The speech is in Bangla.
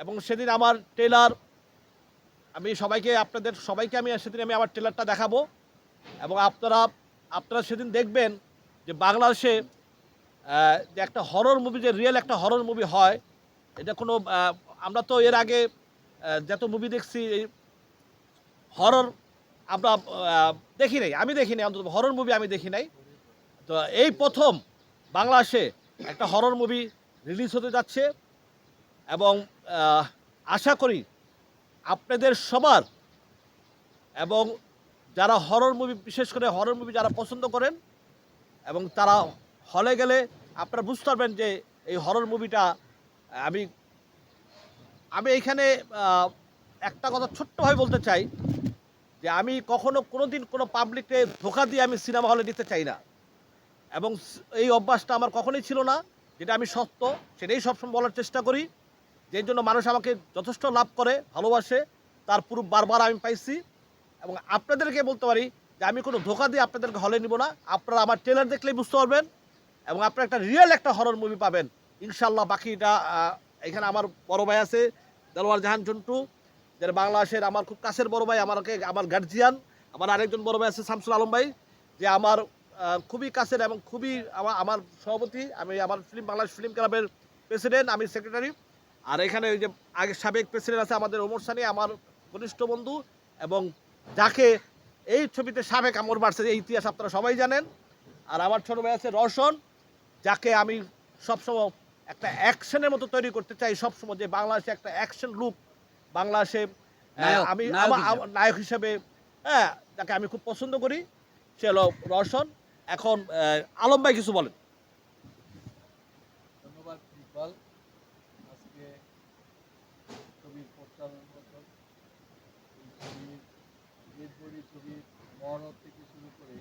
এবং সেদিন আমার ট্রেলার আমি আপনাদের সবাইকে আমি সেদিন আমি আমার ট্রেলারটা দেখাবো এবং আপনারা সেদিন দেখবেন যে বাংলাদেশে যে একটা হরর মুভি, যে রিয়েল একটা হরর মুভি হয়, এটা কোনো আমরা তো এর আগে যত মুভি দেখছি এই হরর আমরা দেখি নাই, আমি দেখি নাই, অন্তত হরর মুভি আমি দেখি নাই। তো এই প্রথম বাংলাদেশে একটা হরর মুভি রিলিজ হতে যাচ্ছে এবং আশা করি আপনাদের সবার এবং যারা হরর মুভি, বিশেষ করে হরর মুভি যারা পছন্দ করেন এবং তারা হলে গেলে আপনারা বুঝতে পারবেন যে এই হরর মুভিটা আমি আমি এইখানে একটা কথা ছোট্টভাবে বলতে চাই যে আমি কখনো কোনোদিন কোনো পাবলিককে ধোঁকা দিয়ে আমি সিনেমা হলে নিতে চাই না এবং এই অভ্যাসটা আমার কখনোই ছিল না। যেটা আমি সত্য সেটাই সবসময় বলার চেষ্টা করি, যের জন্য মানুষ আমাকে যথেষ্ট লাভ করে, ভালোবাসে, তার পুরো বারবার আমি পাইছি। এবং আপনাদেরকে বলতে পারি যে আমি কোনো ধোঁকা দিয়ে আপনাদেরকে হলে নিব না। আপনারা আমার ট্রেলার দেখলেই বুঝতে পারবেন এবং আপনারা একটা রিয়েল একটা হরর মুভি পাবেন ইনশাল্লাহ। বাকিটা এখানে আমার বড় ভাই আছে দেলোয়ার জাহান জন্টু, যারা বাংলাদেশের আমার খুব কাছের বড় ভাই, আমার গার্জিয়ান। আমার আরেকজন বড় ভাই আছে শামসুল আলম ভাই, যে আমার খুবই কাছের এবং খুবই আমার সভাপতি। আমি আমার বাংলাদেশ ফিল্ম ক্লাবের প্রেসিডেন্ট, আমি সেক্রেটারি। আর এখানে ওই যে আগে সাবেক প্রেসিডেন্ট আছে আমাদের ওমর সানি, আমার ঘনিষ্ঠ বন্ধু, এবং যাকে এই ছবিতে সাবেক আমর মারছে, এই ইতিহাস আপনারা সবাই জানেন। আর আমার ছোট ভাই আছে রওশন, যাকে আমি সবসময় একটা অ্যাকশনের মতো তৈরি করতে চাই সবসময়, যে বাংলাদেশে একটা অ্যাকশন লুক বাংলাদেশে আমি নায়ক হিসেবে, হ্যাঁ, যাকে আমি খুব পছন্দ করি, সে হলো রওশন। এখন আলম ভাই কিছু বলেন। ধন্যবাদ ইকবাল। আজকে ছবির প্রচারণার মতন এই ছবির ছবির মহরত থেকে শুরু করে